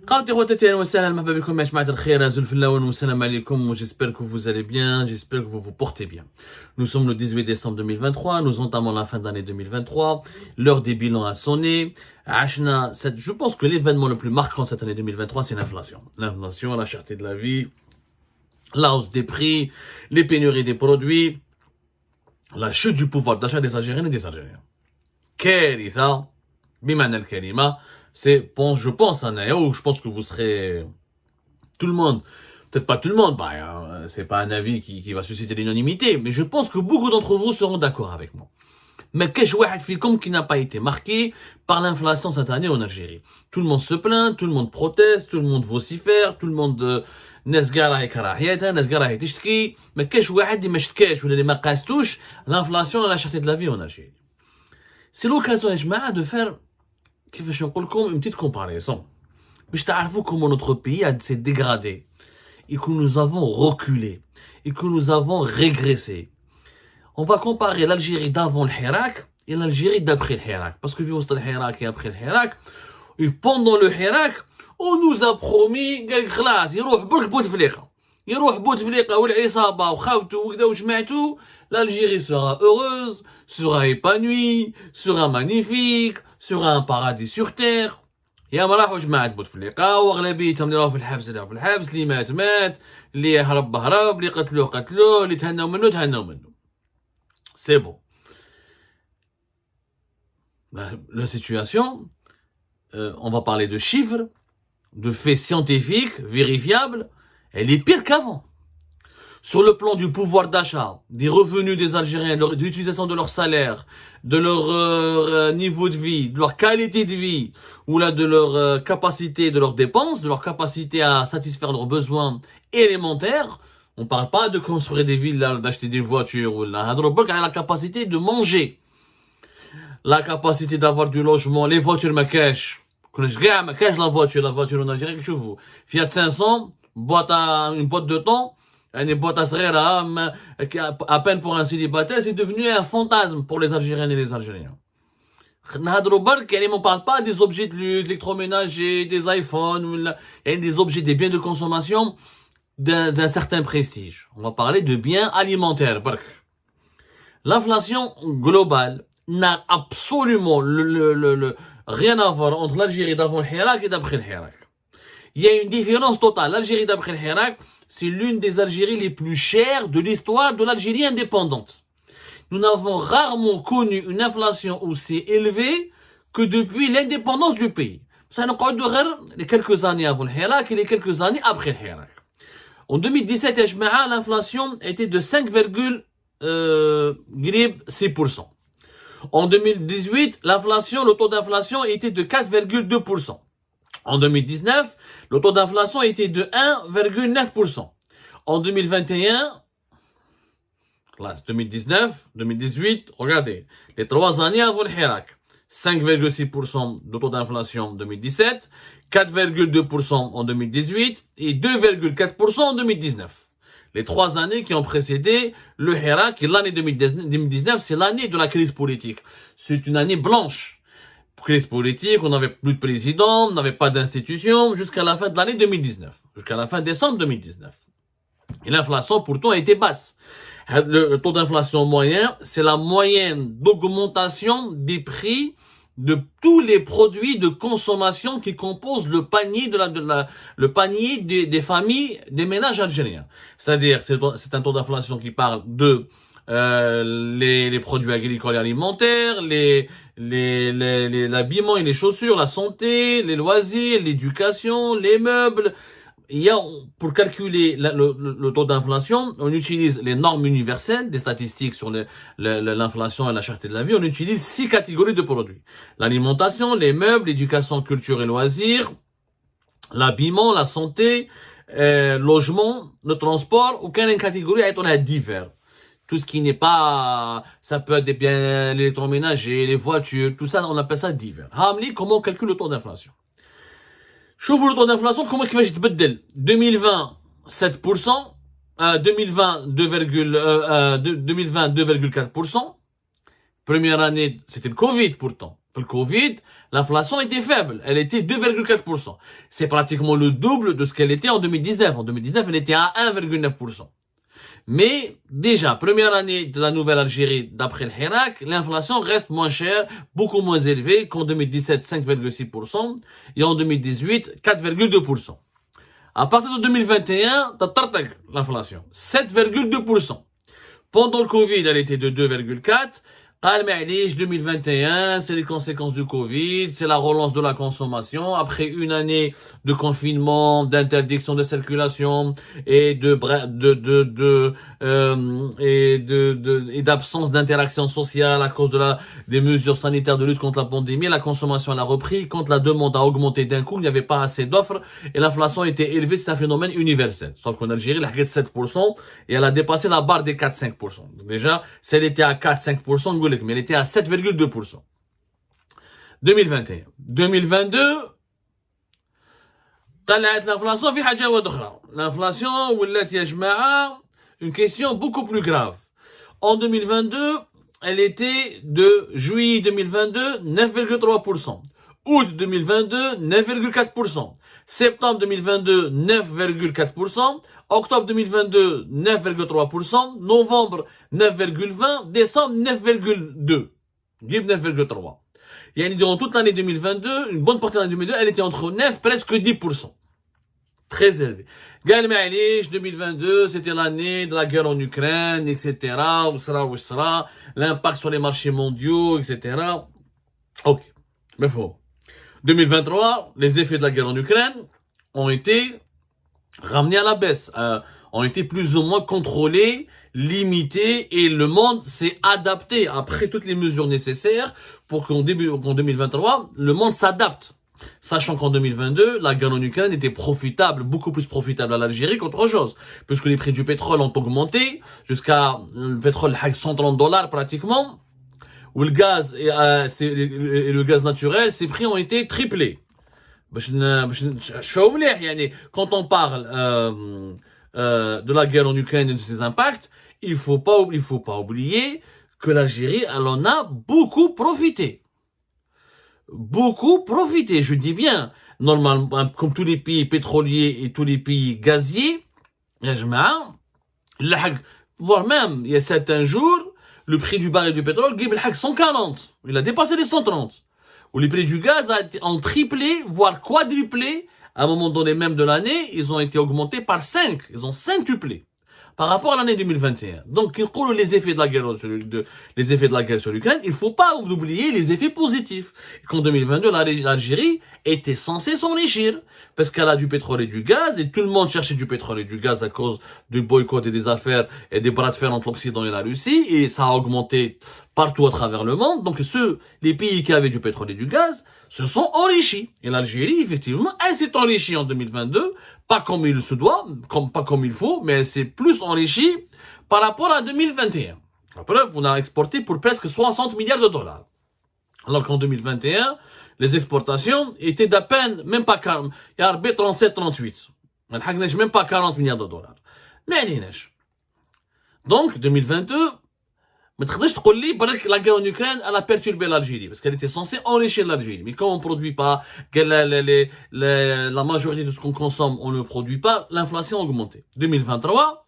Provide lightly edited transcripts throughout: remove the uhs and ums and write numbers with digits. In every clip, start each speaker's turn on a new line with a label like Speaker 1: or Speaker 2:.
Speaker 1: J'espère que vous allez bien, j'espère que vous vous portez bien. Nous sommes le 18 décembre 2023, nous entamons la fin d'année 2023, l'heure des bilans a sonné. Je pense que l'événement le plus marquant cette année 2023, c'est l'inflation. L'inflation, la cherté de la vie, la hausse des prix, les pénuries des produits, la chute du pouvoir d'achat des Algériennes et des Algériens. Kéritha, bimana al-kalima, je pense que vous serez, tout le monde, peut-être pas tout le monde, c'est pas un avis qui va susciter l'unanimité, mais je pense que beaucoup d'entre vous seront d'accord avec moi. Mais qu'est-ce qui n'a pas été marqué par l'inflation cette année en Algérie? Tout le monde se plaint, tout le monde proteste, tout le monde vocifère, tout le monde nesgara et karahiyata, nesgara et tishtki, mais qu'est-ce qui ما شتكاش ولا ما قاستوش l'inflation et la cherté de la vie en Algérie. C'est l'occasion يا جماعة de faire كيفاش نقول لكم une petite comparaison باش تعرفوا comment notre pays s'est dégradé et que nous avons reculé et que nous avons régressé. On va comparer l'Algérie d'avant le Hirak et l'Algérie d'après le Hirak. Parce que vu le Hirak et après le Hirak, et pendant le Hirak, on nous a promis قال خلاص يروح برك بوتفليقة. يروح بوتفليقة والعصابة وخاوته وكذا وجماعته. L'Algérie sera heureuse, sera épanouie, sera magnifique, sera un paradis sur terre. يا ما راحوا جماعة بوتفليقة واغلبيتهم اللي راهو في الحبس اللي مات اللي هرب اللي قتلوه اللي تهنوا منه. C'est bon. La situation, on va parler de chiffres, de faits scientifiques, vérifiables, elle est pire qu'avant. Sur le plan du pouvoir d'achat, des revenus des Algériens, de l'utilisation de leur salaire, de leur niveau de vie, de leur qualité de vie, ou là de leur capacité, de leurs dépenses, de leur capacité à satisfaire leurs besoins élémentaires. On parle pas de construire des villes, d'acheter des voitures, ou là, la capacité de manger, la capacité d'avoir du logement, les voitures ma cash. La voiture en Algérie, que vous. Fiat 500, une boîte de temps, une boîte à serrera, à peine pour un célibataire, c'est devenu un fantasme pour les Algériennes et les Algériens. On parle pas des objets de luxe, électroménagers, des iPhones, des objets, des biens de consommation d'un certain prestige. On va parler de biens alimentaires. L'inflation globale n'a absolument rien à voir entre l'Algérie d'avant le Hirak et d'après le Hirak. Il y a une différence totale. L'Algérie d'après le Hirak, c'est l'une des Algéries les plus chères de l'histoire de l'Algérie indépendante. Nous n'avons rarement connu une inflation aussi élevée que depuis l'indépendance du pays. Ça nous compte les quelques années avant le Hirak et les quelques années après le Hirak. En 2017, l'inflation était de 5,6%. En 2018, le taux d'inflation était de 4,2%. En 2019, le taux d'inflation était de 1,9%. En 2021, 2019, 2018, regardez, les 3 années avant le Hirak, 5,6% de taux d'inflation en 2017, 4,2% en 2018 et 2,4% en 2019. Les 3 années qui ont précédé le Hirak et l'année 2019, c'est l'année de la crise politique. C'est une année blanche. Crise politique, on n'avait plus de président, on n'avait pas d'institution jusqu'à la fin de l'année 2019, jusqu'à la fin décembre 2019. Et l'inflation pourtant était basse. Le taux d'inflation moyen, c'est la moyenne d'augmentation des prix de tous les produits de consommation qui composent le panier le panier des familles, des ménages algériens. C'est-à-dire, c'est un taux d'inflation qui parle de les produits agricoles et alimentaires, l'habillement et les chaussures, la santé, les loisirs, l'éducation, les meubles. Pour calculer le taux d'inflation, on utilise les normes universelles des statistiques sur l'inflation et la cherté de la vie. On utilise 6 catégories de produits. L'alimentation, les meubles, l'éducation, culture et loisirs, l'habillement, la santé, logement, le transport, aucune catégorie on a divers. Tout ce qui n'est pas, ça peut être des biens électroménagers, les voitures, tout ça, on appelle ça divers. Comment on calcule le taux d'inflation? شوفوا le taux d'inflation comment كيفاش يتبدل 2020 7% 2020 2,4%. Première année, c'était le Covid pourtant. Le Covid, l'inflation était faible. Elle était 2,4%. C'est pratiquement le double de ce qu'elle était en 2019. En 2019, elle était à 1,9%. Mais déjà, première année de la nouvelle Algérie d'après le Hirak, l'inflation reste moins chère, beaucoup moins élevée qu'en 2017, 5,6%, et en 2018, 4,2%. À partir de 2021, t'as l'inflation, 7,2%. Pendant le Covid, elle était de 2,4%. 2021, c'est les conséquences du Covid, c'est la relance de la consommation. Après une année de confinement, d'interdiction de circulation et d'absence d'interaction sociale à cause des mesures sanitaires de lutte contre la pandémie, la consommation a repris. Quand la demande a augmenté d'un coup, il n'y avait pas assez d'offres et l'inflation était élevée. C'est un phénomène universel. Sauf qu'en Algérie, elle a 7% et elle a dépassé la barre des 4-5%. Donc déjà, si elle était à 4-5%, mais elle était à 7,2%. 2021. 2022, طلعت l'inflation في حاجة أخرى. L'inflation ولات يا جماعة une question beaucoup plus grave. En 2022, elle était de juillet 2022, 9,3%. Août 2022, 9,4%. Septembre 2022, 9,4%. Octobre 2022, 9,3%. Novembre, 9,20%. Décembre, 9,2%. Guib 9,3%. Et durant toute l'année 2022, une bonne partie de l'année 2022, elle était entre 9 presque 10%. Très élevé. Gal Ma'alish, 2022, c'était l'année de la guerre en Ukraine, etc. L'impact sur les marchés mondiaux, etc. Ok. Mais faut. 2023, les effets de la guerre en Ukraine ont été ramenés à la baisse, ont été plus ou moins contrôlés, limités, et le monde s'est adapté après toutes les mesures nécessaires pour qu'en 2023, le monde s'adapte. Sachant qu'en 2022, la guerre en Ukraine était profitable, beaucoup plus profitable à l'Algérie qu'autre chose, puisque les prix du pétrole ont augmenté jusqu'à le pétrole à $130 pratiquement, où le gaz et le gaz naturel, ces prix ont été triplés. Quand on parle de la guerre en Ukraine et de ses impacts, il faut pas oublier que l'Algérie, elle en a beaucoup profité. Beaucoup profité, je dis bien. Normalement, comme tous les pays pétroliers et tous les pays gaziers, voire même, il y a certains jours, le prix du baril du pétrole, 140. Il a dépassé les 130. Où les prix du gaz ont triplé, voire quadruplé. À un moment donné même de l'année, ils ont été augmentés par 5. Ils ont centuplé. Par rapport à l'année 2021. Donc, les effets de la guerre sur l'Ukraine, il faut pas oublier les effets positifs. Qu'en 2022, l'Algérie était censée s'enrichir. Parce qu'elle a du pétrole et du gaz, et tout le monde cherchait du pétrole et du gaz à cause du boycott et des affaires et des bras de fer entre l'Occident et la Russie, et ça a augmenté partout à travers le monde. Donc, les pays qui avaient du pétrole et du gaz se sont enrichis. Et l'Algérie, effectivement, elle s'est enrichie en 2022, pas comme il se doit, pas comme il faut, mais elle s'est plus enrichie par rapport à 2021. La preuve, on a exporté pour presque 60 milliards de dollars. Alors qu'en 2021, les exportations étaient d'à peine, même pas 40, il y a 37, 38. Même pas 40 milliards de dollars. Mais, donc, 2022, mais la guerre en Ukraine, elle a perturbé l'Algérie, parce qu'elle était censée enrichir l'Algérie. Mais quand on ne produit pas, la majorité de ce qu'on consomme, on ne le produit pas, l'inflation a augmenté. 2023,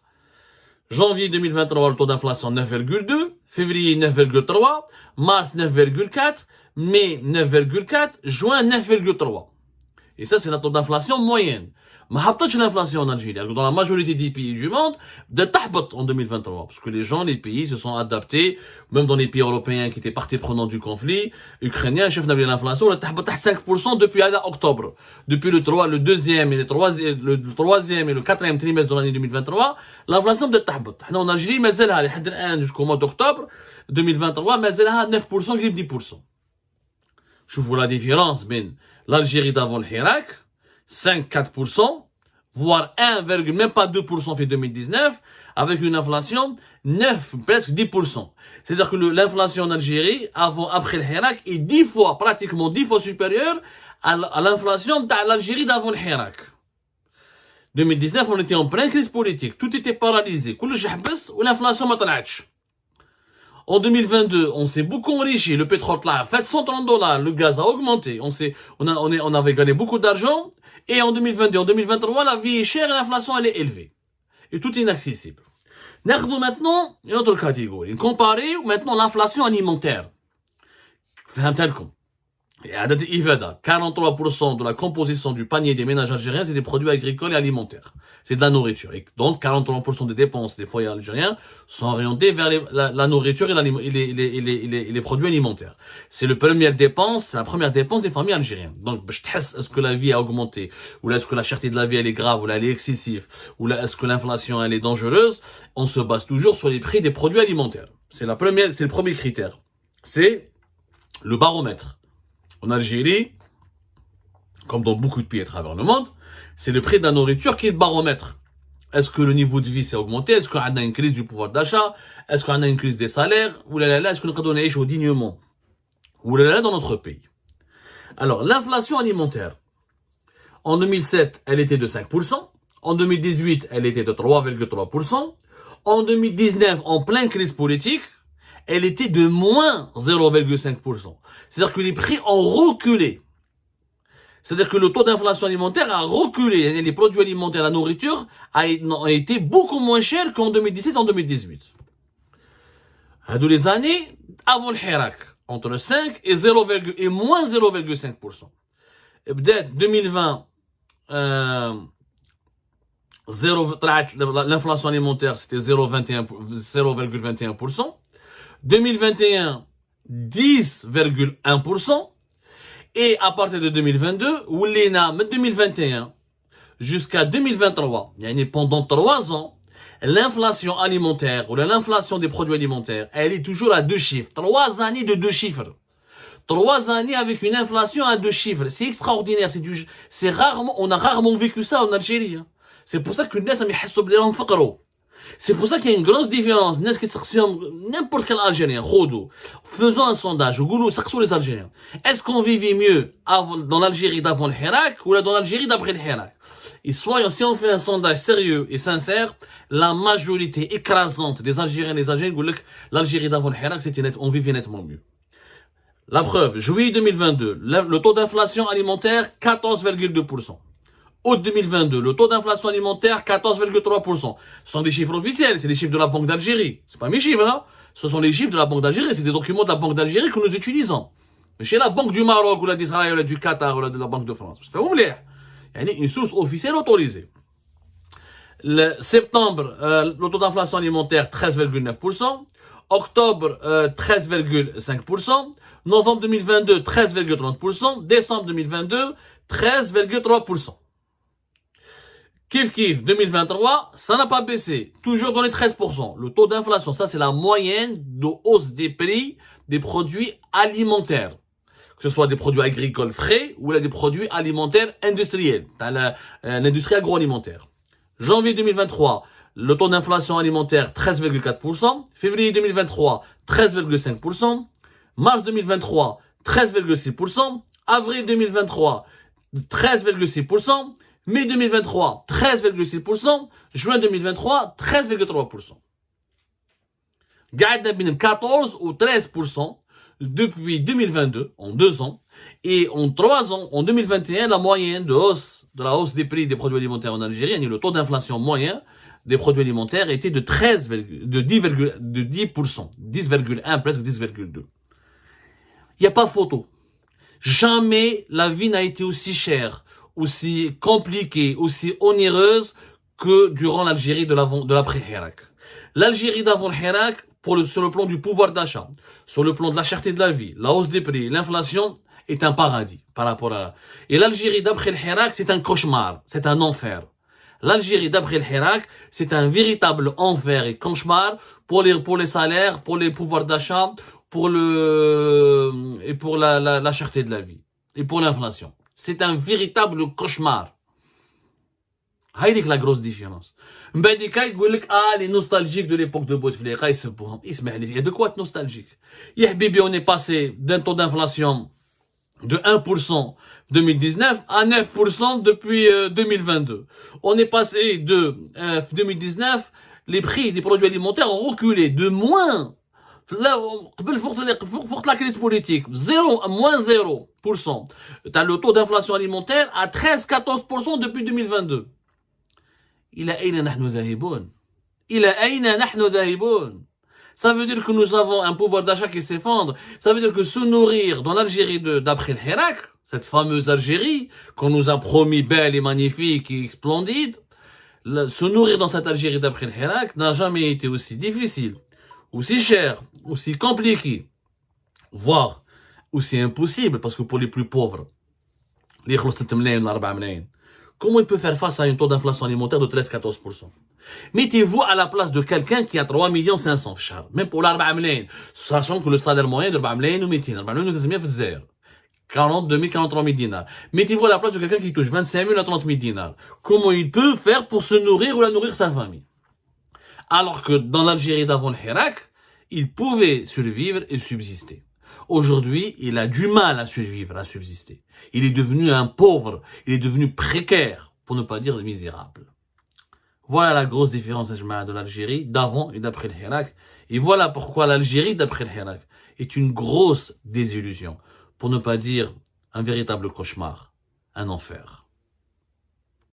Speaker 1: janvier 2023, le taux d'inflation 9,2, février 9,3, mars 9,4, mai 9,4, juin 9,3. Et ça, c'est la taux d'inflation moyenne. Mais l'inflation en Algérie, dans la majorité des pays du monde, de tahbat en 2023. Parce que les pays se sont adaptés, même dans les pays européens qui étaient partie prenante du conflit, ukrainien, chef d'avait l'inflation, le tahbat 5% depuis octobre. Depuis le deuxième et le troisième et le quatrième trimestre de l'année 2023, l'inflation de tahbat. En Algérie, jusqu'au mois d'octobre 2023, 9%, 10%. Je vous la différence, l'Algérie d'avant le Hirak, 5-4%, voire 1, même pas 2% fait 2019, avec une inflation 9, presque 10%. C'est-à-dire que l'inflation en Algérie, après le Hirak, est pratiquement 10 fois supérieure à l'inflation de l'Algérie d'avant le Hirak. 2019, on était en pleine crise politique, tout était paralysé, ou l'inflation ma طلعتش. En 2022, on s'est beaucoup enrichi. Le pétrole là a fait $130. Le gaz a augmenté. On avait gagné beaucoup d'argent. Et en 2022, en 2023, la vie est chère et l'inflation, elle est élevée. Et tout est inaccessible. Nous maintenant une autre catégorie. Comparer maintenant l'inflation alimentaire. فهمتلكم. 43% de la composition du panier des ménages algériens, c'est des produits agricoles et alimentaires. C'est de la nourriture. Et donc, 43% des dépenses des foyers algériens sont orientés vers la nourriture et les produits alimentaires. C'est la première dépense des familles algériennes. Donc, est-ce que la vie a augmenté, ou est-ce que la cherté de la vie elle est grave, ou elle est excessive, ou est-ce que l'inflation elle est dangereuse, on se base toujours sur les prix des produits alimentaires. C'est le premier critère. C'est le baromètre. En Algérie, comme dans beaucoup de pays à travers le monde, c'est le prix de la nourriture qui est le baromètre. Est-ce que le niveau de vie s'est augmenté? Est-ce qu'on a une crise du pouvoir d'achat? Est-ce qu'on a une crise des salaires? Ou là, est-ce qu'on a une vie dignement? Ou là, dans notre pays. Alors, l'inflation alimentaire. En 2007, elle était de 5%. En 2018, elle était de 3,3%. En 2019, en pleine crise politique, elle était de moins 0,5%. C'est-à-dire que les prix ont reculé. C'est-à-dire que le taux d'inflation alimentaire a reculé. Les produits alimentaires, la nourriture, a été beaucoup moins cher qu'en 2017 et en 2018. D'où les années avant le Hirak, entre 5 et moins 0,5%. Et peut-être 2020, l'inflation alimentaire, c'était 0,21%. 2021, 10,1%. Et à partir de 2022, ou l'ENA, 2021 jusqu'à 2023, pendant 3 ans, l'inflation alimentaire, ou l'inflation des produits alimentaires, elle est toujours à 2 chiffres. 3 années de 2 chiffres. 3 années avec une inflation à 2 chiffres. C'est extraordinaire. On a rarement vécu ça en Algérie. C'est pour ça que les gens ne font. C'est pour ça qu'il y a une grosse différence. N'importe quel Algérien, faisons un sondage, les Algériens. Est-ce qu'on vivait mieux dans l'Algérie d'avant le Hirak ou dans l'Algérie d'après le Hirak? Et soyons, si on fait un sondage sérieux et sincère, la majorité écrasante des Algériens et des Algériens, l'Algérie d'avant le Hirak, on vivait nettement mieux. La preuve, juillet 2022, le taux d'inflation alimentaire, 14,2%. Août 2022, le taux d'inflation alimentaire, 14,3%. Ce sont des chiffres officiels, c'est des chiffres de la Banque d'Algérie. C'est pas mes chiffres, hein. Ce sont les chiffres de la Banque d'Algérie, c'est des documents de la Banque d'Algérie que nous utilisons. Mais chez la Banque du Maroc, ou la d'Israël, ou la du Qatar, ou la de la Banque de France. C'est pas où il y a une source officielle autorisée. Le septembre, le taux d'inflation alimentaire, 13,9%. Octobre, 13,5%. Novembre 2022, 13,30%. Décembre 2022, 13,3%. Kif 2023, ça n'a pas baissé, toujours dans les 13%. Le taux d'inflation, ça c'est la moyenne de hausse des prix des produits alimentaires. Que ce soit des produits agricoles frais ou des produits alimentaires industriels, dans l'industrie agroalimentaire. Janvier 2023, le taux d'inflation alimentaire 13,4%. Février 2023, 13,5%. Mars 2023, 13,6%. Avril 2023, 13,6%. Mai 2023, 13,6%. Juin 2023, 13,3%. Gaïda bin 14 ou 13% depuis 2022, en 2 ans. Et en 3 ans, en 2021, la moyenne de la hausse des prix des produits alimentaires en Algérie, et le taux d'inflation moyen des produits alimentaires était de 10%. 10,1, presque 10,2. Il n'y a pas photo. Jamais la vie n'a été aussi chère, aussi compliquée, aussi onéreuse que durant l'Algérie de l'après-Hirak. L'Algérie d'avant le Hirak, sur le plan du pouvoir d'achat, sur le plan de la cherté de la vie, la hausse des prix, l'inflation, est un paradis par rapport à... Et l'Algérie d'après le Hirak, c'est un cauchemar, c'est un enfer. L'Algérie d'après le Hirak, c'est un véritable enfer et cauchemar pour les salaires, pour les pouvoirs d'achat, pour la cherté de la vie et pour l'inflation. C'est un véritable cauchemar. C'est la grosse différence. Les nostalgiques de l'époque de Bouteflika, il y a de quoi être nostalgique. On est passé d'un taux d'inflation de 1% 2019 à 9% depuis 2022. On est passé de 2019, les prix des produits alimentaires ont reculé de moins Là, فوق la crise politique, moins 0%. T'as le taux d'inflation alimentaire à 13-14% depuis 2022. إلى أين نحن ذاهبون؟ إلى أين نحن ذاهبون? Ça veut dire que nous avons un pouvoir d'achat qui s'effondre. Ça veut dire que se nourrir dans l'Algérie d'après le Hirak, cette fameuse Algérie qu'on nous a promis belle et magnifique et splendide, se nourrir dans cette Algérie d'après le Hirak n'a jamais été aussi difficile, aussi cher, aussi compliqué, voire aussi impossible, parce que pour les plus pauvres, les comment il peut faire face à un taux d'inflation alimentaire de 13-14%? Mettez-vous à la place de quelqu'un qui a 3 500 000 شهر, même pour l'4 ملايين, sachant que le salaire moyen de 4 ملايين و 200, 4 ملايين و 300 في الجزائر, 42 000, 43 000 dinars. Mettez-vous à la place de quelqu'un qui touche 25 000 à 30 000 dinars. Comment il peut faire pour se nourrir ou la nourrir sa famille? Alors que dans l'Algérie d'avant le Hirak, il pouvait survivre et subsister. Aujourd'hui, il a du mal à survivre, à subsister. Il est devenu un pauvre, il est devenu précaire, pour ne pas dire misérable. Voilà la grosse différence de l'Algérie d'avant et d'après le Hirak. Et voilà pourquoi l'Algérie d'après le Hirak est une grosse désillusion, pour ne pas dire un véritable cauchemar, un enfer.